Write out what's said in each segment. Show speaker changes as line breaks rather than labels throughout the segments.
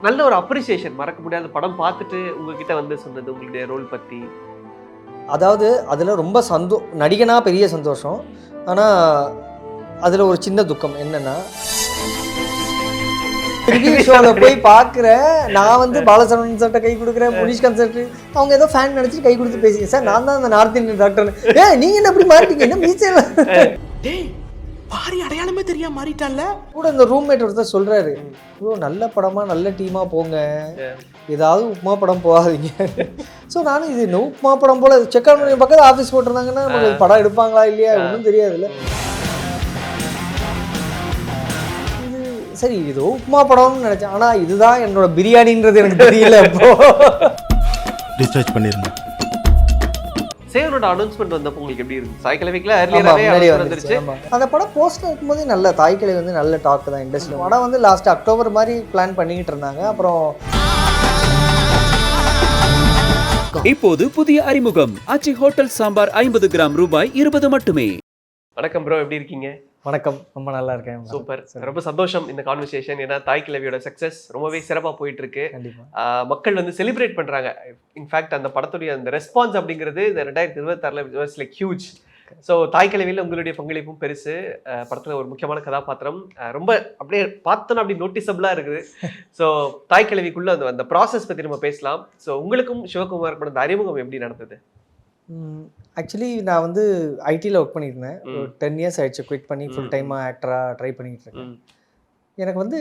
நல்ல ஒரு அப்ரிசியேஷன் மறக்க முடியாத படம் பார்த்துட்டு உங்ககிட்ட வந்து சொன்னது உங்களுடைய ரோல் பத்தி.
அதாவது அதில் ரொம்ப நடிகனா பெரிய சந்தோஷம். ஆனால் அதில் ஒரு சின்ன துக்கம் என்னன்னா, ரிவ்யூ ஷோவில் போய் பார்க்குறேன். நான் வந்து பாலசரவணன் சார்ட்ட கை கொடுக்குறேன், முனிஷ்காந்த் சார் அவங்க ஏதோ ஃபேன் நினச்சிட்டு கை கொடுத்து பேசிங்க சார், நான் தான் அந்த நார்த் இந்தியன் டாக்டர். நீங்கள் என்ன இப்படி மாறிட்டீங்க, என்ன மீச்சல்
பாரி அடையாளமே தெரியாம மாறிட்டான்ல.
கூட இந்த ரூம்மேட் ஒருத்தர் சொல்றாரு, ப்ரோ நல்ல படமா நல்ல டீமா போங்க, ஏதாவது உப்புமா படம் போகாதீங்க. ஸோ நானும் இது இன்னும் உப்புமா படம் போல செக் அவுட் பண்ணி பக்கத்தில் ஆஃபீஸ் போட்டிருந்தாங்கன்னா நமக்கு படம் எடுப்பாங்களா இல்லையா ஒன்றும் தெரியாதுல்ல. இது சரி இது உப்புமா படம்னு நினைச்சேன், ஆனால் இதுதான் என்னோட பிரியாணின்றது எனக்கு தெரியல. இப்போ
டிஸ்சார்ஜ் பண்ணிருந்தேன்.
சேவனோட அனௌன்ஸ்மெண்ட் வந்தப்போ உங்களுக்கு எப்படி இருக்கு? தாய்க்கிழமைக்குல earlier-ஆவே வந்துருச்சு.
அந்த படம் போஸ்டர் இருக்கும்போது நல்ல தாய்க்கிழமை வந்து நல்ல டாக் தான் இண்டஸ்ட்ரியில். படம் வந்து லாஸ்ட் அக்டோபர் மாதிரி பிளான் பண்ணிக்கிட்டு இருந்தாங்க. அப்புறம்
இப்போது புதிய அறிமுகம் ஆச்சி ஹோட்டல் சாம்பார் 50 கிராம் ரூபாய் 20 மட்டுமே.
வணக்கம் ப்ரோ, எப்படி இருக்கீங்க?
வணக்கம், ரொம்ப நல்லா இருக்கேன்.
சூப்பர், ரொம்ப சந்தோஷம் இந்த கான்வர்சேஷன். ஏன்னா தாய்க்கிழவியோட சக்சஸ் ரொம்பவே சிறப்பாக போயிட்டு இருக்கு. மக்கள் வந்து செலிப்ரேட் பண்றாங்க. இன்ஃபேக்ட் அந்த படத்துடைய அந்த ரெஸ்பான்ஸ் அப்படிங்கிறது இந்த 2026 வாஸ் லைக் ஹியூஜ். ஸோ தாய்க்கிழவியில் உங்களுடைய பங்களிப்பும் பெருசு. படத்துல ஒரு முக்கியமான கதாபாத்திரம் ரொம்ப அப்படியே பார்த்தோன்னா அப்படி நோட்டிசபிளா இருக்குது. ஸோ தாய்க்கிழவிக்குள்ள அந்த ப்ராசஸ் பத்தி நம்ம பேசலாம். ஸோ உங்களுக்கும் சிவகுமார் அந்த அறிமுகம் எப்படி நடந்தது?
ஆக்சுவலி நான் வந்து ஐடியில் ஒர்க் பண்ணியிருந்தேன். ஒரு 10 இயர்ஸ் ஆயிடுச்சு குவிட் பண்ணி ஃபுல் டைமாக ஆக்டராக ட்ரை பண்ணிக்கிட்டு இருக்கேன். எனக்கு வந்து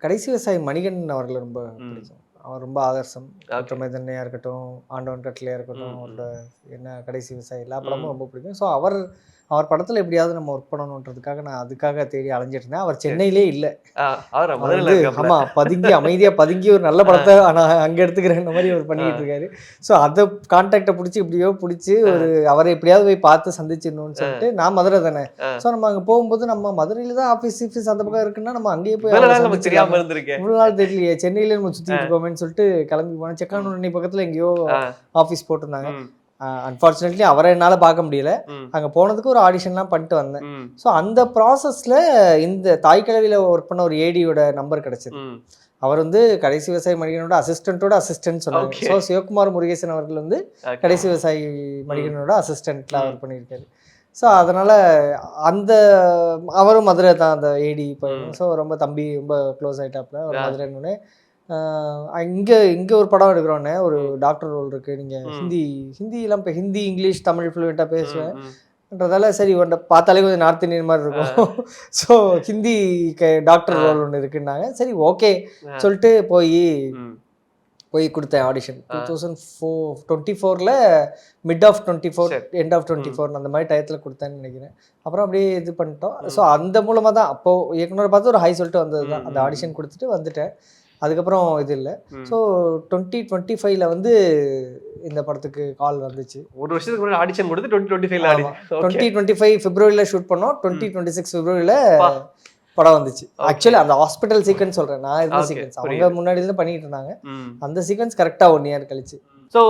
கடைசி விவசாயி மணிகண்டன் அவர்களை ரொம்ப பிடிக்கும். அவர் ரொம்ப ஆதர்சம். மெதன்னையாக இருக்கட்டும், ஆண்டவன் கட்டளையாக இருக்கட்டும், அவரோட என்ன கடைசி விவசாயி எல்லா படமும் ரொம்ப பிடிக்கும். ஸோ அவர் படத்தில் எப்படியாவது நம்ம ஒர்க் பண்ணணுன்றதுக்காக நான் அதுக்காக தேடி அலைஞ்சிட்டு இருந்தேன். அவர் சென்னையிலே இல்லை. ஆமாம், அமைதியாக பதுங்கி ஒரு நல்ல படத்தை நான் அங்கே எடுத்துக்கிறேன் மாதிரி அவர் பண்ணிக்கிட்டு இருக்காரு. ஸோ அதை கான்டாக்டை பிடிச்சி இப்படியோ பிடிச்சி ஒரு அவரை எப்படியாவது போய் பார்த்து சந்திச்சிடணும்னு சொல்லிட்டு, நான் மதுரை தானே. ஸோ நம்ம அங்கே போகும்போது நம்ம மதுரையில் தான் ஆஃபீஸ் அந்த பக்கம் இருக்குன்னா நம்ம அங்கேயே போய் இவ்வளோ நாள் தெரியலையே, சென்னையிலே நம்ம சுற்றிட்டு இருக்கோமேன்னு சொல்லிட்டு கிளம்பி போனேன். செக்கானூர் பக்கத்தில் எங்கேயோ ஆஃபீஸ் போட்டிருந்தாங்க. அன்ஃபார்ச்சுனேட்லி அவரை என்னால் பார்க்க முடியல. அங்கே போனதுக்கு ஒரு ஆடிஷன்லாம் பண்ணிட்டு வந்தேன். ஸோ அந்த ப்ராசஸில் இந்த தாய்க்கிழவியில் ஒர்க் பண்ண ஒரு ஏடியோட நம்பர் கிடச்சிது. அவர் வந்து கடைசி விவசாயி மணிகனோட அசிஸ்டன்ட் சொன்னாங்க. ஸோ சிவகுமார் முருகேசன் அவர்கள் வந்து கடைசி விவசாயி மணிகனோட அசிஸ்டண்ட்டில் அவர் பண்ணியிருக்காரு. ஸோ அதனால் அவரும் மதுரை தான் அந்த ஏடி. இப்போ ஸோ ரொம்ப தம்பி ரொம்ப க்ளோஸ் ஆகிட்டாப்புல ஒரு மதுரைன்னு. இங்கே ஒரு படம் எடுக்கிறோன்னே ஒரு டாக்டர் ரோல் இருக்குது. நீங்கள் ஹிந்திலாம் இப்போ ஹிந்தி இங்கிலீஷ் தமிழ் ஃப்ளூயண்ட்டாக பேசுவேன்றதால சரி ஒன்றை பார்த்தாலே கொஞ்சம் நார்த் இந்தியன் மாதிரி இருக்கும். ஸோ ஹிந்தி டாக்டர் ரோல் ஒன்று இருக்குன்னாங்க. சரி ஓகே சொல்லிட்டு போய் கொடுத்தேன் audition. 2024 mid of 24 end of 24 அந்த மாதிரி டயத்தில் கொடுத்தேன்னு நினைக்கிறேன். அப்புறம் அப்படியே இது பண்ணிட்டோம். ஸோ அந்த மூலமாக தான் அப்போது இயக்குனரை பார்த்து ஒரு ஹை சொல்லிட்டு வந்தது தான். அந்த ஆடிஷன் கொடுத்துட்டு வந்துட்டேன். அதுக்கப்புறம் இது இல்லை. ஸோ 2025 வந்து இந்த படத்துக்கு கால் வந்துச்சு.
ஒரு வருஷத்துக்கு முன்னாடி ஆடிஷன் கொடுத்து 2025
பிப்ரவரியில் ஷூட் பண்ணோம். 2026 பிப்ரவரியில் படம் வந்துச்சு. ஆக்சுவலி அந்த ஹாஸ்பிட்டல் சீக்வன்ஸ் சொல்கிறேன் நான், இந்த சீக்வன்ஸ் அவங்க முன்னாடி தான் பண்ணிட்டு இருந்தாங்க. அந்த சீக்வன்ஸ் கரெக்டாக 1 இயர் கழிச்சு.
ஸோ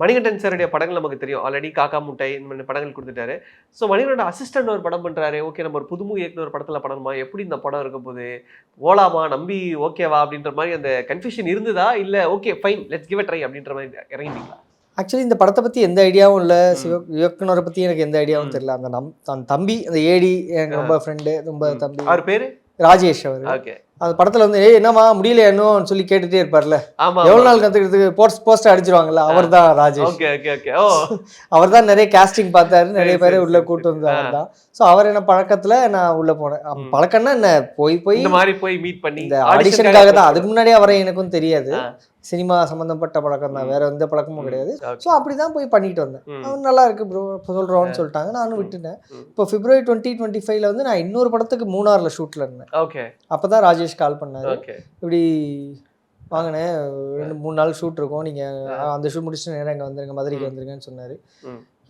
மணிகண்டன் சாருடைய படங்கள் நமக்கு தெரியும். ஆல்ரெடி காக்கா முட்டை இந்த மாதிரி படங்கள் கொடுத்துட்டாரு. ஸோ மணிகண்டனோட அசிஸ்டன்ட் ஒரு படம் பண்ணுறாரு. ஓகே, நம்ம ஒரு புதுமு இயக்குனர் படத்தில் பண்ணணுமா, எப்படி இந்த படம் இருக்க போது, ஓலாமா நம்பி ஓகேவா அப்படின்ற மாதிரி அந்த கன்ஃபியூஷன் இருந்ததா, இல்லை okay fine let's give it try அப்படின்ற மாதிரி இறங்கிட்டீங்களா?
ஆக்சுவலி இந்த படத்தை பற்றி எந்த ஐடியாவும் இல்லை. இயக்குனரை பற்றி எனக்கு எந்த ஐடியாவும் தெரியல. அந்த தம்பி அந்த ஏடி எனக்கு ரொம்ப ஃப்ரெண்டு, ரொம்ப தம்பி.
அவர் பேர் ராஜேஷ். அவர்
அந்த படத்துல வந்து என்னமா முடியல என்னன்னு சொல்லி கேட்டுட்டே இருப்பார்ல, எவ்வளவு நாள் கத்துக்கிறதுக்கு போஸ்டர் அடிச்சிருவாங்கல்ல, அவர் தான் ராஜேஷ். அவர் தான் நிறைய காஸ்டிங் பார்த்தாரு, நிறைய பேரை உள்ள கூட்டு வந்து அவர் தான். ஸோ அவர் என்ன பழக்கத்துல நான் உள்ள போனேன். பழக்கம்னா என்ன போய் மீட் பண்ணி இந்த ஆடிஷனுக்காக தான். அதுக்கு முன்னாடியே அவரை எனக்கும் தெரியாது. சினிமா சம்மந்தப்பட்ட பழக்கம் தான், வேற எந்த பழக்கமும் கிடையாது. ஸோ அப்படிதான் போய் பண்ணிட்டு வந்தேன். அவன் நல்லா இருக்கு ப்ரோ சொல்றோன்னு சொல்லிட்டாங்க, நானும் விட்டுட்டேன். இப்போ பிப்ரவரி 2025 வந்து நான் இன்னொரு படத்துக்கு மூணாறுல ஷூட்ல இருந்தேன். அப்பதான் ராஜேஷ் கால் பண்ணாரு, இப்படி வாங்கினேன் 2-3 நாள் ஷூட் இருக்கும், நீங்க அந்த ஷூட் முடிச்சுட்டு நேரம் இங்கே வந்துருங்க, மதுரைக்கு வந்துருங்கன்னு சொன்னாரு.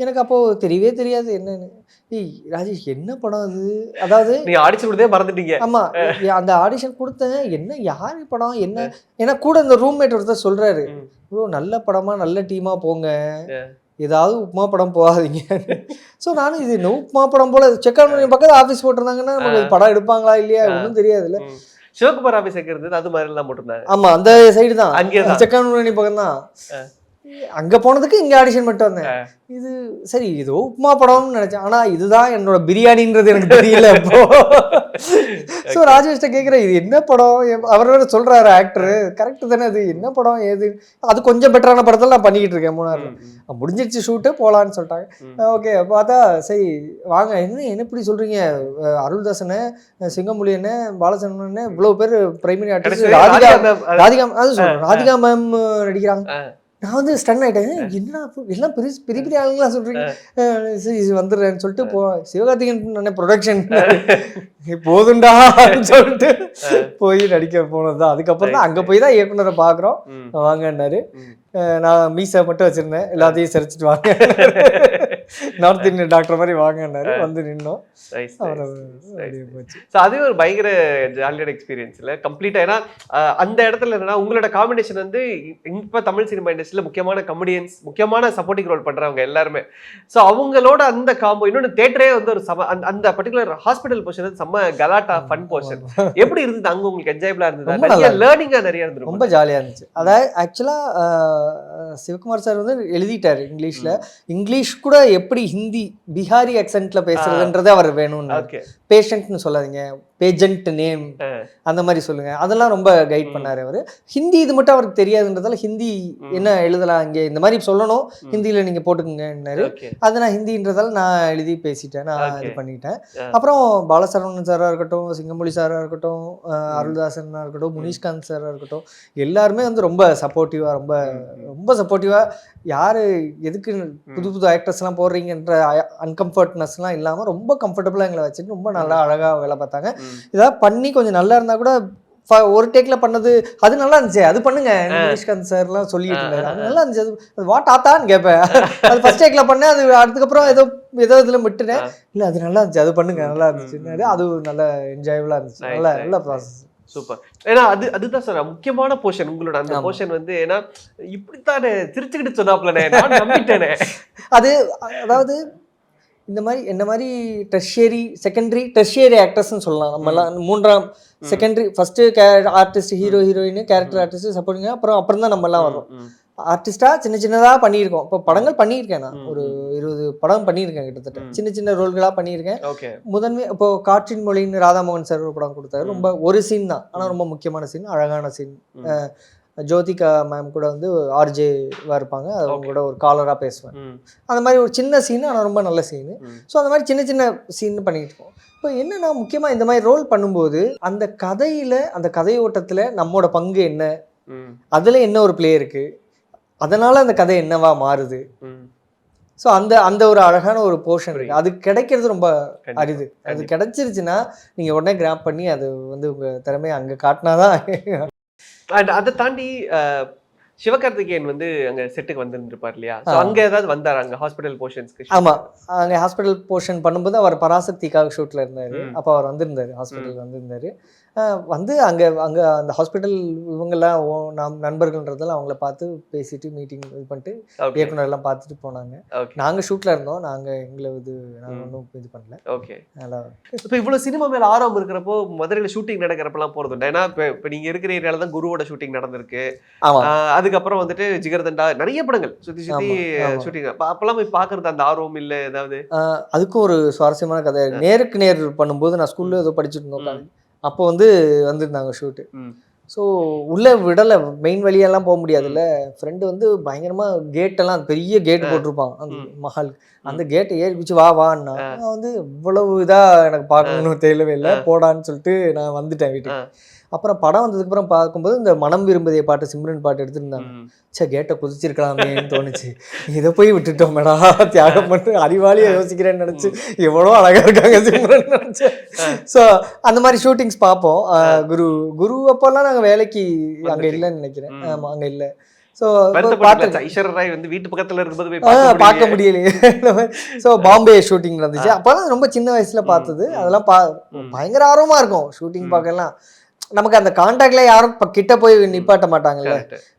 எனக்கு அப்போ தெரியவே தெரியாது என்னன்னு. ராஜேஷ் என்ன படம் அது, அதாவது
ஆடிஷன் கொடுத்தே மறந்துட்டீங்க.
ஆமா, அந்த ஆடிஷன் கொடுத்தேன், என்ன யாரு படம் என்ன, ஏன்னா கூட இந்த ரூம்மேட் ஒருத்தர் சொல்றாரு, ப்ரோ நல்ல படமா நல்ல டீமா போங்க, ஏதாவது உப்புமா படம் போகாதீங்க. ஸோ நானும் இது உப்புமா படம் போல செக் அவுட் பண்ணி பக்கத்தில் ஆஃபீஸ் போட்டிருந்தாங்கன்னா நமக்கு படம் எடுப்பாங்களா இல்லையா ஒன்றும் தெரியாதுல்ல.
சிவகுமார் ஆபீஸ் எங்க இருந்தது அது மாதிரி எல்லாம் போட்டிருந்தாங்க.
ஆமா அந்த சைடு தான்,
அங்கேதான்.
செக்கானூரணி பக்கம் தான். அங்க போனதுக்கு இங்க ஆடிஷன் மட்டும் வந்தேன். இது சரி ஏதோ உப்புமா படம்னு நினைச்சேன், ஆனா இதுதான் என்னோட பிரியாணின்றது எனக்கு தெரியல அப்போ. ஸோ ராஜேஷ்ட கேட்குறேன் இது என்ன படம், அவர் வேற சொல்றாரு ஆக்டர் கரெக்ட் தானே, அது என்ன படம் ஏது, அது கொஞ்சம் பெட்டரான படத்தில் நான் பண்ணிக்கிட்டு இருக்கேன் மூணாறுல. முடிஞ்சிருச்சு ஷூட்டு போகலான்னு சொல்லிட்டாங்க. ஓகே பார்த்தா சரி வாங்க, என்ன இப்படி சொல்றீங்க, அருள்தாசனை, சிங்கமொழியன்னு, பாலச்சந்திரன், இவ்வளவு பேர் பிரைமரி ஆர்டிஸ்ட், ராதிகா மேம் நடிக்கிறாங்க. நான் வந்து ஸ்டன் ஆகிட்டேன், என்ன எல்லாம் பெரிய பெரிய பெரிய ஆளுங்களாம் சொல்கிறீங்க, சரி வந்துடுறேன்னு சொல்லிட்டு சிவகார்த்திகேயன் ப்ரொடக்ஷன் போதுண்டா சொல்லிட்டு போய் நடிக்க போனது தான். அதுக்கப்புறம் தான் அங்கே போய் தான் இயக்குனரை பார்க்குறோம், வாங்கன்னாரு. நான் மீசை மட்டும் வச்சுருந்தேன், எல்லாத்தையும் சரிச்சிட்டு வாங்க, நார்த் இந்தியன் டாக்டர் மாதிரி வாங்கன்னாரு. வந்து நின்னோம்.
அதே ஒரு பயங்கர ஜாலியான எக்ஸ்பீரியன்ஸ் இல்லை கம்ப்ளீட்டா. ஏன்னா அந்த இடத்துல என்னன்னா உங்களோட காம்பினேஷன் வந்து இப்ப தமிழ் சினிமா இண்டஸ்ட்ரியில முக்கியமான கமெடியன்ஸ், முக்கியமான சப்போர்ட்டிங் ரோல் பண்றவங்க எல்லாருமே. ஸோ அவங்களோட அந்த காம்போ, இன்னொன்று தேட்டரே வந்து ஒரு அந்த பர்டிகுலர் ஹாஸ்பிட்டல் போர்ஷன் வந்து செம்ம கலாட்டா ஃபன் போர்ஷன். எப்படி இருந்தது அங்க உங்களுக்கு? என்ஜாயபிளா இருந்தது, லேர்னிங்கா நிறைய இருந்தது,
ரொம்ப ஜாலியா இருந்துச்சு. அதாவது ஆக்சுவலா சிவகுமார் சார் வந்து எழுதிட்டாரு இங்கிலீஷ்ல, இங்கிலீஷ் கூட எப்படி ஹிந்தி பிஹாரி ஆக்சென்ட்ல பேசுறதுன்றதே அவர் வேணும்னு. பேஷண்ட்னு சொல்லாதீங்க, பேஜென்ட் நேம் அந்த மாதிரி சொல்லுங்க, அதெல்லாம் ரொம்ப கைட் பண்ணாரு அவரு. ஹிந்தி இது மட்டும் அவருக்கு தெரியாதுன்றதால ஹிந்தி என்ன எழுதலாம் இங்கே இந்த மாதிரி சொல்லணும், ஹிந்தியில நீங்க போட்டுக்குங்கன்னாரு. அது நான் ஹிந்தின்றதால நான் எழுதி பேசிட்டேன், நான் இது பண்ணிட்டேன். அப்புறம் பாலசரவணன் சாரா இருக்கட்டும், சிங்கமொழி சாரா இருக்கட்டும், அருள்தாசனா இருக்கட்டும், முனிஷ்காந்த் சாரா இருக்கட்டும், எல்லாருமே வந்து ரொம்ப சப்போர்ட்டிவா, ரொம்ப ரொம்ப சப்போர்ட்டிவா, யாரு எதுக்கு புது புது ஆக்டர்ஸ் எல்லாம் போடுறீங்கன்ற அன்கம்ஃபர்ட்னஸ்லாம் இல்லாம ரொம்ப கம்ஃபர்டபுளா எங்களை வச்சுட்டு ரொம்ப நல்லா அழகா வேலை பார்த்தாங்க. இதாவது பண்ணி கொஞ்சம் நல்லா இருந்தா கூட ஒரு டேக்ல பண்ணது அது நல்லா இருந்துச்சு, அது பண்ணுங்க நிஷ்காந்த் சார் எல்லாம் சொல்லிட்டு இருந்தாரு, அது நல்லா இருந்துச்சு, அது வாட் ஆத்தான்னு கேட்பேன். அது ஃபர்ஸ்ட் டேக்ல பண்ணேன், அது அதுக்கப்புறம் ஏதோ இதுல விட்டுனேன், இல்ல அது நல்லா இருந்துச்சு, அது பண்ணுங்க நல்லா இருந்துச்சு, அது நல்ல என்ஜாயபிளா இருந்துச்சு, நல்ல ப்ராசஸ்.
சூப்பர். ஏன்னா அதுதான் சார் முக்கியமான போர்ஷன் உங்களோட அந்த போர்ஷன் வந்து. ஏன்னா இப்படித்தானே சிரிச்சுக்கிட்டு சொன்னாப்லனே, நான் நம்பிட்டேனே.
அது அதாவது இந்த மாதிரி என்ன மாதிரி டெர்ஷியரி செகண்டரி டெர்ஷியரி ஆக்டர்ஸ்ன்னு சொல்லலாம் நம்மலாம். மூன்றாம் secondary, first artist, hero heroine, character artist, supporting, அப்புறம் தான் நம்ம எல்லாம் வரோம். ஆர்டிஸ்டா சின்ன சின்னதாக பண்ணியிருக்கோம். இப்போ படங்கள் பண்ணியிருக்கேன், நான் ஒரு 20 படம் பண்ணியிருக்கேன், கிட்டத்தட்ட சின்ன சின்ன ரோல்களாக பண்ணியிருக்கேன். முதன்மை இப்போ காற்றின் மொழின்னு ராதாமோகன் சார் ஒரு படம் கொடுத்தாரு, ரொம்ப ஒரு சீன் தான், ஆனால் ரொம்ப முக்கியமான சீன், அழகான சீன். ஜோதிகா மேம் கூட வந்து ஆர்ஜேவா இருப்பாங்க, அவங்க கூட ஒரு காலராக பேசுவேன். அந்த மாதிரி ஒரு சின்ன சீன், ஆனால் ரொம்ப நல்ல சீனு. ஸோ அந்த மாதிரி சின்ன சின்ன சீன் பண்ணிட்டு இருக்கோம். இப்போ என்னன்னா முக்கியமாக இந்த மாதிரி ரோல் பண்ணும்போது அந்த கதையில், அந்த கதையோட்டத்தில் நம்மளோட பங்கு என்ன, அதில் என்ன ஒரு பிளே இருக்கு, அதனால அந்த கதை என்னவா மாறுது. ஸோ அந்த ஒரு அழகான ஒரு போர்ஷன் இருக்கு, அது கிடைக்கிறது ரொம்ப அரிது. அது கிடைச்சிருச்சுன்னா நீங்கள் உடனே கிராப் பண்ணி அது வந்து உங்கள் திறமையை அங்கே காட்டினாதான்.
அண்ட் அதை தாண்டி சிவகார்த்திகேயன் வந்து அங்க செட்டுக்கு வந்துருப்பார் இல்லையா? அங்க ஏதாவது வந்தார் அங்க ஹாஸ்பிட்டல் போர்ஷன்ஸ்க்கு?
ஆமா, அங்க ஹாஸ்பிட்டல் போர்ஷன் பண்ணும்போது அவர் பராசக்திக்காக ஷூட்ல இருந்தாரு. அப்போ அவர் வந்திருந்தாரு, ஹாஸ்பிட்டல் வந்திருந்தாரு. வந்து அங்கே அந்த ஹாஸ்பிட்டல் இவங்கெல்லாம் நண்பர்கள்ன்றதெல்லாம் அவங்கள பார்த்து பேசிட்டு மீட்டிங் இது பண்ணிட்டு இயக்குனர்லாம் பார்த்துட்டு போனாங்க. நாங்கள் ஷூட்டில் இருந்தோம், நாங்கள் நாங்கள் ஒன்றும் இது பண்ணல.
ஓகே, நல்லா. இப்போ இவ்வளோ சினிமா மேலே ஆர்வம் இருக்கிறப்போ மதுரையில் ஷூட்டிங் நடக்கிறப்பெல்லாம் போகிறது உண்டு. ஏன்னா இப்போ நீங்கள் இருக்கிற ஏரியாவில் தான் குருவோட ஷூட்டிங் நடந்திருக்கு. அதுக்கப்புறம் வந்துட்டு ஜிகர்தண்டா நிறைய படங்கள் சுற்றி ஷூட்டிங், அப்போல்லாம் போய் பார்க்குறது அந்த ஆர்வம் இல்லை ஏதாவது?
அதுக்கும் ஒரு சுவாரஸ்யமான கதை. நேருக்கு நேர் பண்ணும்போது நான் ஸ்கூலில் ஏதோ படிச்சுட்டு இருந்தோம், அப்போ வந்து வந்திருந்தாங்க ஷூட்டு. ஸோ உள்ளே விடலை, மெயின் வழியெல்லாம் போக முடியாதுல்ல. ஃப்ரெண்டு வந்து பயங்கரமாக கேட்டெல்லாம் பெரிய கேட் போட்டிருப்பான் அந்த மஹாலுக்கு, அந்த கேட்டை ஏறி பிடிச்சி வான்னா நான் வந்து இவ்வளவு இதாக எனக்கு பார்க்கணும்னு தெரியவே இல்லை, போடான்னு சொல்லிட்டு நான் வந்துட்டேன் வீட்டுக்கு. அப்புறம் படம் வந்ததுக்கப்புறம் பார்க்கும்போது இந்த மனம் விரும்புதே பாட்டு, சிம்ரன் பாட்டு எடுத்துருந்தாங்க. சே, கேட்டை குதிச்சிருக்கலாமேன்னு தோணுச்சு, இதை போய் விட்டுட்டோம் மேடா, தியாகம் பண்ணி அறிவாளியை யோசிக்கிறேன்னு நினச்சி எவ்வளோ அழகாக இருக்காங்க சிம்ரன் நினச்சேன். ஸோ அந்த மாதிரி ஷூட்டிங்ஸ் பார்ப்போம். குரு அப்போல்லாம் நாங்கள் வேலைக்கு அங்கே இல்லைன்னு நினைக்கிறேன். ஆமாம், அங்கே இல்லை. ஸோ
வீட்டு பக்கத்துல இருக்கும்போது
பார்க்க முடியலையே. ஸோ பாம்பே ஷூட்டிங் நடந்துச்சு, அப்போதான் ரொம்ப சின்ன வயசுல பார்த்தது. அதெல்லாம் பயங்கர ஆர்வமா இருக்கும் ஷூட்டிங் பார்க்கலாம். நமக்கு அந்த கான்டாக்ட்ல யாரும் கிட்ட போய் நிப்பாட்ட மாட்டாங்கல்ல.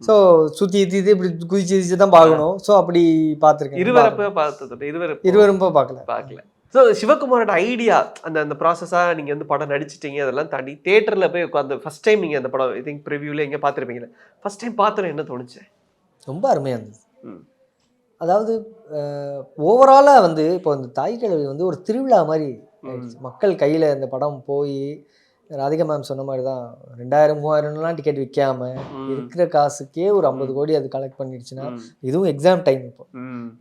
ஸோ சுற்றி இப்படி குதிச்சு தான் பார்க்கணும். ஸோ அப்படி பார்த்துருக்கேன்.
இருவரும் பார்க்கல. ஸோ சிவகுமாரோட ஐடியா அந்த ப்ராசஸாக நீங்கள் வந்து படம் நடிச்சிட்டீங்க, அதெல்லாம் தாண்டி தேட்டரில் போய் உட்காந்து ஃபர்ஸ்ட் டைம் நீங்கள் அந்த படம் ஐ திங்க் ப்ரிவியூவில் எங்கே பார்த்துருப்பீங்களே, ஃபர்ஸ்ட் டைம் பார்த்தோன்னு என்ன தோணுச்சு?
ரொம்ப அருமையாக இருந்தது. அதாவது ஓவராலாக வந்து இப்போ இந்த தாய் கிழவி வந்து ஒரு திருவிழா மாதிரி மக்கள் கையில் இந்த படம் போய், ராதிகா மேம் சொன்ன மாதிரி தான் 2000-3000 டிக்கெட் விற்காம இருக்கிற காசுக்கே ஒரு 50 கோடி அது கலெக்ட் பண்ணிடுச்சுன்னா, இதுவும் எக்ஸாம் டைம் இப்போ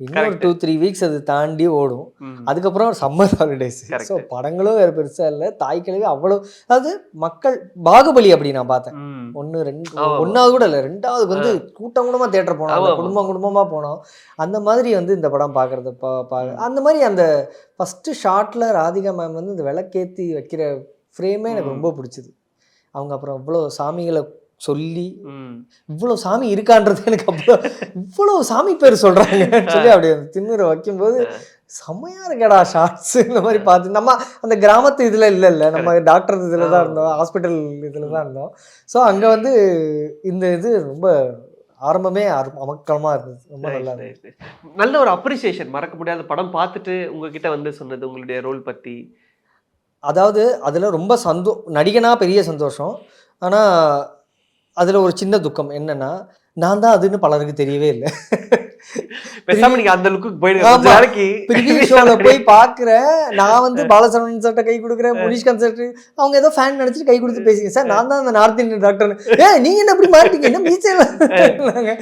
இன்னொரு 2-3 வீக்ஸ் அது தாண்டி ஓடும். அதுக்கப்புறம் சம்மர் ஹாலிடேஸ். ஸோ படங்களும் வேறு பெருசாக இல்லை. தாய் கிழவி அவ்வளோ, அதாவது மக்கள் பாகுபலி அப்படி நான் பார்த்தேன். 1வது கூட இல்லை, 2வது வந்து கூட்டம் கூட்டமாக தேட்டர் போனோம், குடும்பமாக போனோம். அந்த மாதிரி வந்து இந்த படம் பார்க்குறது அந்த மாதிரி அந்த ஃபஸ்ட்டு ஷார்ட்டில் ராதிகா மேம் வந்து இந்த விளக்கேற்றி வைக்கிற ஃப்ரேமே எனக்கு ரொம்ப பிடிச்சிது. அவங்க அப்புறம் இவ்வளோ சாமிகளை சொல்லி, இவ்வளோ சாமி இருக்கான்றது எனக்கு அவ்வளோ, இவ்வளோ சாமி பேர் சொல்கிறாங்க சொல்லி அப்படி அந்த திண்ணூரை வைக்கும்போது செம்மையாக இருக்கடா ஷார்ட்ஸ். இந்த மாதிரி பார்த்து நம்ம அந்த கிராமத்து இதில் இல்லை, நம்ம டாக்டர் இதில் தான் இருந்தோம், ஹாஸ்பிட்டல் இதில் தான் இருந்தோம். ஸோ அங்கே வந்து இந்த இது ரொம்ப ஆரம்பமே அமக்கலமாக இருந்தது. ரொம்ப நல்லா இருந்தது.
நல்ல ஒரு அப்ரிசியேஷன். மறக்க முடியாத படம் பார்த்துட்டு உங்ககிட்ட வந்து சொன்னது உங்களுடைய ரோல் பற்றி.
அதாவது அதில் ரொம்ப நடிகனாக பெரிய சந்தோஷம். ஆனால் அதில் ஒரு சின்ன துக்கம் என்னென்னா, நான் தான் அதுன்னு பலருக்கு தெரியவே இல்லை.
அந்த லுக்குக்கு போய்
போய் பார்க்குறேன். நான் வந்து பாலசரவணன் சார்ட்ட கை கொடுக்குறேன், முனிஷ்காந்த் சார் அவங்க ஏதோ ஃபேன் நினச்சிட்டு கை கொடுத்து பேசிங்க. சார் நான் தான் அந்த நார்த் இந்தியன் டாக்டர். நீங்கள் என்ன இப்படி மாறிட்டீங்க, என்ன மீச்சேங்க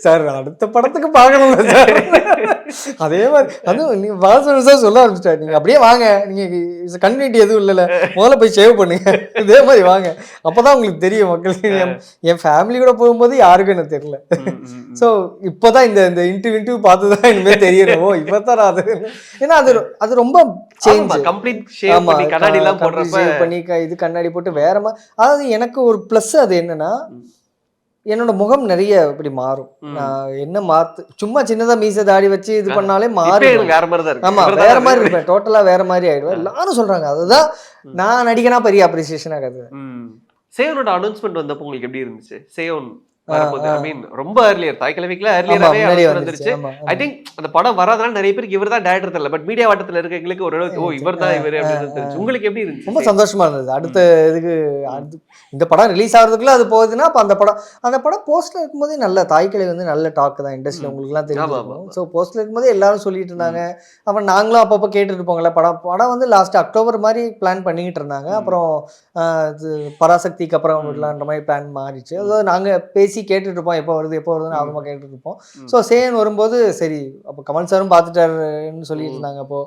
சார், அடுத்த படத்துக்கு பார்க்கணும்ல சார். அதே மாதிரி அதுவும் நீங்கள் பாலசரவணன் சார் சொல்ல ஆரம்பிச்சிட்டார், நீங்கள் அப்படியே வாங்க, நீங்கள் கன்வீனிட்டி எதுவும் இல்லைல்ல, முதல்ல போய் சேவ் பண்ணுங்க, இதே மாதிரி வாங்க, அப்போ தான் உங்களுக்கு தெரியும் மக்களுக்கு. என் ஃபேமிலி கூட போகும்போது யாருக்கும் எனக்கு தெரியல. ஸோ இப்போ தான் இந்த இன்டர்வியூ பார்த்து தான் இனிமேல் தெரியணும், இப்போ தான் அது. ஏன்னா அது ரொம்ப சேஞ்ச்,
கம்ப்ளீட் ஷேவ் பண்ணி கண்ணாடிலாம்
பண்ணி இது கண்ணாடி போட்டு வேற மாதிரி. அதாவது எனக்கு ஒரு ப்ளஸ் அது என்னன்னா, என்னோட முகம் நிறைய இப்படி மாறும். நான் என்ன சும்மா சின்னதா மீசை தாடி வச்சு இது பண்ணாலே மாறும்,
வேற மாதிரி தான் இருக்கு.
ஆமா வேற மாதிரி இருப்பேன், டோட்டலா வேற மாதிரி ஆயிடுவேன். எல்லாரும் சொல்றாங்க, அதுதான் நான் நடிகனா பெரிய அப்ரிசியேஷன் ஆகுது.
சேவனோட அனௌன்ஸ்மெண்ட் வந்தப்போ உங்களுக்கு எப்படி இருந்துச்சு? சேவன் ரொம்ப earlier, தாய் கிழவிக்குல earlier வந்துருச்சு. ஐ திங்க் அந்த படம் வராதனால நிறைய பேருக்கு இவர் தான் டைரக்டர் தெரியல, பட் மீடியா வட்டத்துல இருக்கவங்களுக்கு ஒரு இவர் தான் இவர் அப்படின்னு தெரிஞ்சு. உங்களுக்கு எப்படி இருந்துச்சு?
ரொம்ப சந்தோஷமா இருந்தது. அடுத்த இதுக்கு இந்த படம் ரிலீஸ் ஆகிறதுக்குள்ள அது போகுதுன்னா, அப்போ அந்த படம் போஸ்ட்ல இருக்கும்போதே நல்ல தாய் கிழவி வந்து நல்ல டாக் தான் இண்டஸ்ட்ரியில், உங்களுக்கு எல்லாம் தெரியும். ஸோ போஸ்ட்ல இருக்கும்போதே எல்லாரும் சொல்லிட்டு இருந்தாங்க. அப்புறம் நாங்களும் அப்பப்போ கேட்டுட்டு இருப்போங்களே. படம் வந்து லாஸ்ட் அக்டோபர் மாதிரி பிளான் பண்ணிக்கிட்டு இருந்தாங்க. அப்புறம் பராசக்திக்கு அப்புறம் விடலான்ற மாதிரி பிளான் மாறிச்சு. அதாவது நாங்கள் பேசி கேட்டுட்டு இருப்போம், எப்போ வருதுன்னு ஆர்வமாக கேட்டுட்டு இருப்போம். ஸோ சேன் வரும்போது சரி, அப்போ கமல் சாரும் பார்த்துட்டாருன்னு சொல்லிட்டு இருந்தாங்க. அப்போ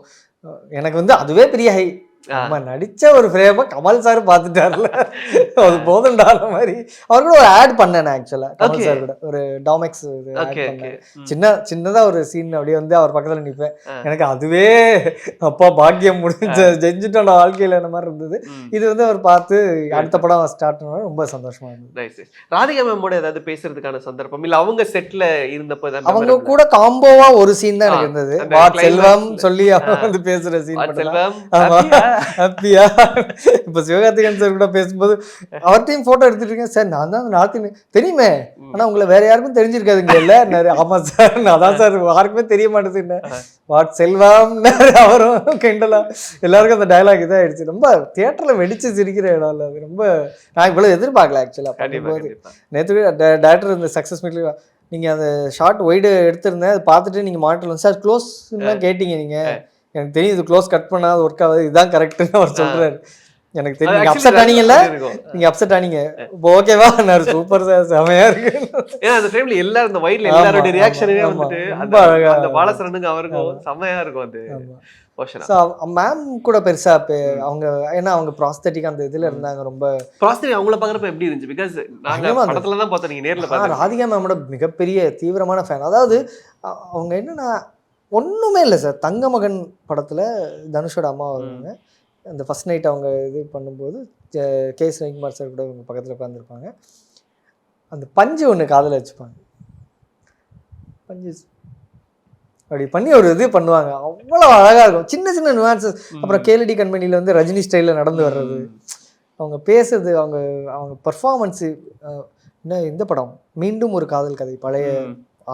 எனக்கு வந்து அதுவே பெரிய ஹை. நம்ம நடிச்ச ஒரு ஃப்ரேமை கமல் சார் பார்த்துட்டார்ல, அது போதுண்டான மாதிரி. அவர் கூட ஒரு ஆட் பண்ணேன் ஆக்சுவலா, கமல் சார் கூட ஒரு டாமெக்ஸ் சின்னதா ஒரு சீன் அப்படியே வந்து அவர் பக்கத்துல நிற்பேன். எனக்கு அதுவே அப்பா பாக்கியம் செஞ்சுட்டோம் வாழ்க்கையில அந்த மாதிரி இருந்தது. இது வந்து அவர் பார்த்து அடுத்த படம் ஸ்டார்ட் பண்ண ரொம்ப சந்தோஷமா இருந்தது.
ராதிகா மேமோட ஏதாவது பேசுறதுக்கான சந்தர்ப்பம் இல்ல, அவங்க செட்ல இருந்தப்போ
அவங்க கூட காம்போவா ஒரு சீன் தான் எனக்கு இருந்தது. வாட் செல்வம் சொல்லி அவங்க வந்து பேசுற சீன். ஹாப்பியா இப்போ சிவகார்த்திகேயன் சார் கூட பேசும்போது அவர்கிட்டையும் போட்டோ எடுத்துட்டு இருக்கேன். சார் நான் தான் நார்த் இந்தியன் தெரியுமே, ஆனா உங்களை வேற யாருக்கும் தெரிஞ்சிருக்காதுங்க இல்ல. ஆமா சார், அதான் சார் யாருக்குமே தெரிய மாட்டேது. வாட் செல்வம் அவரும் கிண்டலா எல்லாருக்கும் அந்த டயலாக் இதாக ஆயிடுச்சு. ரொம்ப தியேட்டர்ல வெடிச்சு சிரிக்கிற இடம் இல்லை அது. ரொம்ப நான் இவ்வளவு எதிர்பார்க்கல ஆக்சுவலா. நேற்று டேரக்டர் இந்த சக்சஸ் மீட்ல நீங்க அந்த ஷார்ட் ஒய்டு எடுத்திருந்தேன், அதை பார்த்துட்டு நீங்க மாட்டலாம் சார் க்ளோஸ் கேட்டீங்க. நீங்க எனக்கு தெரியும் இது க்ளோஸ் கட் பண்ணாத ஒர்க் ஆகுது, இதுதான் கரெக்ட்னு அவர் சொல்றாரு. எனக்கு தெரியும் நீங்க அப்செட் ஆனீங்கல்ல, நீங்க அப்செட் ஆனீங்க, ஓகேவா நான் சூப்பர் சார் செமையா இருக்கு.
ஏன்னா அந்த டைம்ல எல்லாரும் அந்த வைட்ல எல்லாரோட ரியாக்ஷனே வந்துட்டு அந்த பாலசரனுங்க அவருக்கும் செமையா இருக்கும் அது.
மேம் கூட பெருசா அவங்க ஏன்னா அவங்க ப்ராஸ்தட்டிக் அந்த இதுல இருந்தாங்க. ரொம்ப
ப்ராஸ்தட்டிக் அவங்கள பாக்குறப்ப எப்படி இருந்துச்சு? பிகாஸ் நாங்க படத்துல தான் பார்த்தோம், நீங்க நேர்ல பார்த்தா.
ராதிகா மேமோட மிகப்பெரிய தீவிரமான ஃபேன். அதாவது அவங்க என்னன்னா ஒன்றுமே இல்லை சார். தங்க மகன் படத்தில் தனுஷோட அம்மா வருவாங்க. அந்த ஃபஸ்ட் நைட் அவங்க இது பண்ணும்போது கேஎஸ் ரவிக்குமார் சார் கூட அவங்க பக்கத்தில் உட்காந்துருப்பாங்க. அந்த பஞ்சு ஒன்று காதில் வச்சுப்பாங்க, பஞ்சு அப்படி பண்ணி ஒரு இது பண்ணுவாங்க. அவ்வளோ அழகாக இருக்கும், சின்ன சின்ன நுவான்சஸ். அப்புறம் கேலடி கம்பெனியில் வந்து ரஜினி ஸ்டைலில் நடந்து வர்றது, அவங்க பேசுறது, அவங்க பர்ஃபார்மன்ஸு. இன்னும் இந்த படம் மீண்டும் ஒரு காதல் கதை, பழைய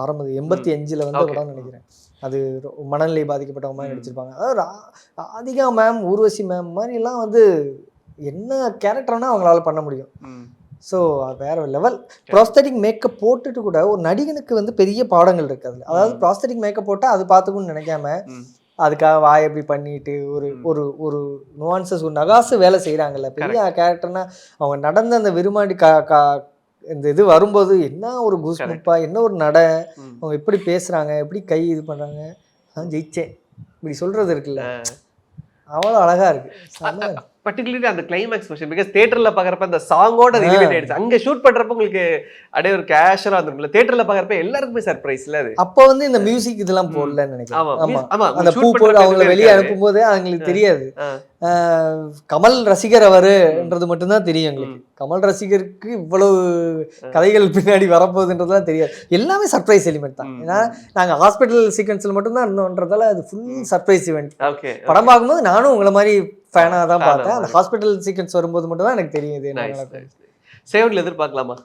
ஆரம்பது 85ல் வந்த படம் நினைக்கிறேன். அது மனநிலை பாதிக்கப்பட்டவங்க மாதிரி நடிச்சிருப்பாங்க. அதாவது ராதிகா மேம், ஊர்வசி மேம் மாதிரிலாம் வந்து என்ன கேரக்டர்னா அவங்களால பண்ண முடியும். ஸோ வேற லெவல். ப்ராஸ்தட்டிக் மேக்கப் போட்டுட்டு கூட ஒரு நடிகனுக்கு வந்து பெரிய பாடங்கள் இருக்கு அதில். அதாவது ப்ராஸ்தட்டிக் மேக்கப் போட்டால் அது பார்த்துக்குன்னு நினைக்காம அதுக்காக வாய் எப்படி பண்ணிட்டு ஒரு ஒரு ஒரு நுவான்சஸ், ஒரு நகாசு வேலை செய்கிறாங்கல்ல. பெரிய கேரக்டர்னா அவங்க நடந்த அந்த விருமாண்டி இந்த இது வரும்போது என்ன ஒரு கூஸ்பம்பா, என்ன ஒரு நடை, அவங்க எப்படி பேசுகிறாங்க, எப்படி கை இது பண்ணுறாங்க, நான் ஜெயிச்சேன் இப்படி சொல்கிறது இருக்குல்ல, அவ்வளோ அழகாக இருக்குது.
பர்டிகுலர்லி அந்த கிளைமேக்ஸ் போர்ஷன், பிகாஸ் தியேட்டர்ல பாக்குறப்ப அந்த சாங்கோட ரிலேட் ஆயிடுச்சு. அங்க ஷூட் பண்றப்ப உங்களுக்கு அப்படியே ஒரு கேஷுவலா இருந்திருக்குல்ல, தியேட்டர்ல பாக்குறப்ப எல்லாருக்குமே சர்ப்ரைஸ்ல அது.
அப்போ வந்து இந்த மியூசிக் இதெல்லாம் போடலன்னு நினைக்கிறேன்.
ஆமா,
அந்த பூ போட்டு அவங்களை வெளியே அனுப்பும் போது அவங்களுக்கு தெரியாது கமல் ரசிகர் அவருன்றது மட்டும்தான் தெரியும் எங்களுக்கு. கமல் ரசிகருக்கு இவ்வளவு கதைகள் பின்னாடி வரப்போகுதுன்றதுலாம் தெரியாது. எல்லாமே சர்ப்ரைஸ் எலிமெண்ட் தான். ஏன்னா நாங்கள் ஹாஸ்பிட்டல் சீக்வன்ஸில் மட்டும்தான் இருந்தோன்றதால அது ஃபுல் சர்ப்ரைஸ் இவெண்ட். படம் பார்க்கும்போது நானும் உங்களை மாதிரி ஃபேனாக தான் பார்த்தேன். அந்த ஹாஸ்பிட்டல் சீக்வன்ஸ் வரும்போது மட்டும் தான் எனக்கு தெரியும் இது.
சேவன்ல எதிர்பார்க்கலாமா?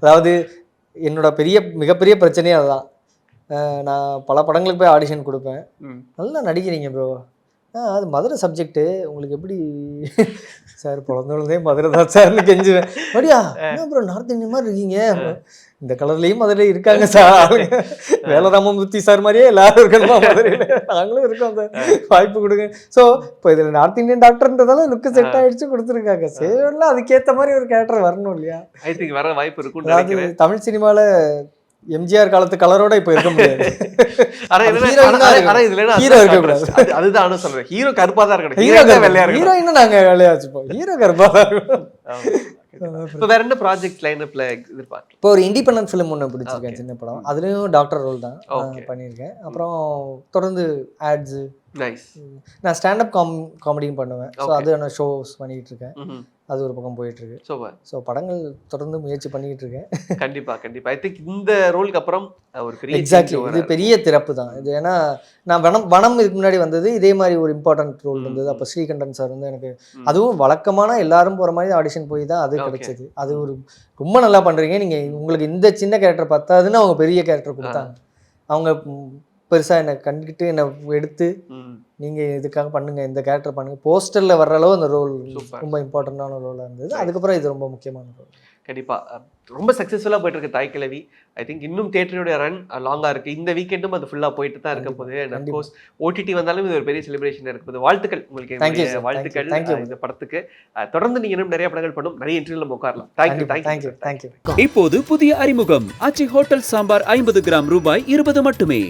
அதாவது என்னோட மிகப்பெரிய பிரச்சனையே அதுதான். நான் பல படங்களுக்கு போய் ஆடிஷன் கொடுப்பேன். நல்லா நடிக்கிறீங்க ப்ரோ, அது மதுரை சப்ஜெக்ட்டு உங்களுக்கு எப்படி சார்? பிறந்தவளதே மதுரை தான் சார்னு கெஞ்சுவேன். அப்படியா, என்ன ப்ரோ நார்த் இந்தியன் மாதிரி இருக்கீங்க, இந்த கலர்லேயும் மதுரை இருக்காங்க சார். வேலராமமூர்த்தி சார் மாதிரியே எல்லாரும் இருக்கணுமா மதுரையில்? நாங்களும் இருக்கோம் சார், வாய்ப்பு கொடுங்க. ஸோ இப்போ இதில் நார்த் இந்தியன் டாக்டர்ன்றதால லுக்கு செட் ஆகிடுச்சு, கொடுத்துருக்காங்க. சேவன்ல அதுக்கேற்ற மாதிரி ஒரு கேரக்டர் வரணும் இல்லையா?
ஐ திங்க் வர வாய்ப்பு இருக்கும்.
அதாவது தமிழ் சினிமாவில் எம்ஜிஆர் காலத்து கலரோட இப்ப இருக்க முடியாது.
அதுதான் சொல்றேன், ஹீரோ கருப்பா தான் இருக்கணும்,
ஹீரோயின் நாங்க வெள்ளையா வச்சுப்போம், ஹீரோ கருப்பா தான் இருக்கணும்.
வேற என்ன ப்ராஜெக்ட் லைனப்ல எதிர்பார்க்கலாம்?
இப்போ ஒரு இண்டிபெண்டன்ட் ஃபிலிம் ஒன்று பிடிச்சிருக்கேன், சின்ன படம். அதுலயும் டாக்டர் ரோல் தான் பண்ணியிருக்கேன். அப்புறம் தொடர்ந்து ஆட்ஸ், நான் ஸ்டாண்டப் காமெடியும் பண்ணுவேன். ஸோ அது நான் ஷோஸ் பண்ணிட்டு இருக்கேன். அது ஒரு பக்கம் போயிட்டு இருக்கு. ஸோ படங்கள் தொடர்ந்து முயற்சி பண்ணிட்டு இருக்கேன்.
கண்டிப்பா கண்டிப்பா. ஐ திங்க் இந்த ரோலுக்கு அப்புறம் ஒரு பெரிய
எக்ஸாக்ட்லி இது பெரிய திறப்பு தான் இது. ஏன்னா நான் வனம் இதுக்கு முன்னாடி வந்தது இதே மாதிரி ஒரு இம்பார்ட்டன்ட் ரோல் இருந்தது. அப்போ ஸ்ரீகண்டன் சார் வந்து எனக்கு, அதுவும் வழக்கமான எல்லாரும் போகிற மாதிரி ஆடிஷன் போய் தான் அது கிடைச்சது. அது ஒரு ரொம்ப நல்லா பண்ணுறீங்க நீங்கள், உங்களுக்கு இந்த சின்ன கேரக்டர் பார்த்தாதுன்னு அவங்க பெரிய கேரக்டர் கொடுத்தாங்க. அவங்க பெருசாக என்னை கண்டுக்கிட்டு என்னை எடுத்து நீங்கள் இதுக்காக பண்ணுங்க, இந்த கேரக்டர் பண்ணுங்க, போஸ்டரில் வர்ற அளவு அந்த ரோல் ரொம்ப இம்பார்ட்டண்டான ரோலாக இருந்தது. அதுக்கப்புறம் இது ரொம்ப முக்கியமான ரோல்.
கண்டிப்பாக ரொம்ப சக்ஸஸ்ஃபுல்லாக போயிட்டு இருக்கு தாய் கிழவி. ஐ திங்க் இன்னும் தியேட்டருடைய ரன் லாங்காக இருக்குது. இந்த வீக்கெண்டும் அது ஃபுல்லாக போயிட்டு தான் இருக்க போகுது. அண்ட் அஃப்கோர்ஸ் ஓடிடி வந்தாலும் இது ஒரு பெரிய செலிப்ரேஷன் இருக்க போகுது. வாழ்த்துக்கள் உங்களுக்கு, வாழ்த்துக்கள் இந்த படத்துக்கு. தொடர்ந்து நீங்கள் இன்னும் நிறைய படங்கள் பண்ணும், நிறைய இன்டர்வியூல நம்ம உட்காரலாம். தேங்க்யூ.
இப்போது புதிய அறிமுகம் ஆச்சி ஹோட்டல் சாம்பார் 50 கிராம் ரூபாய் 20 மட்டுமே.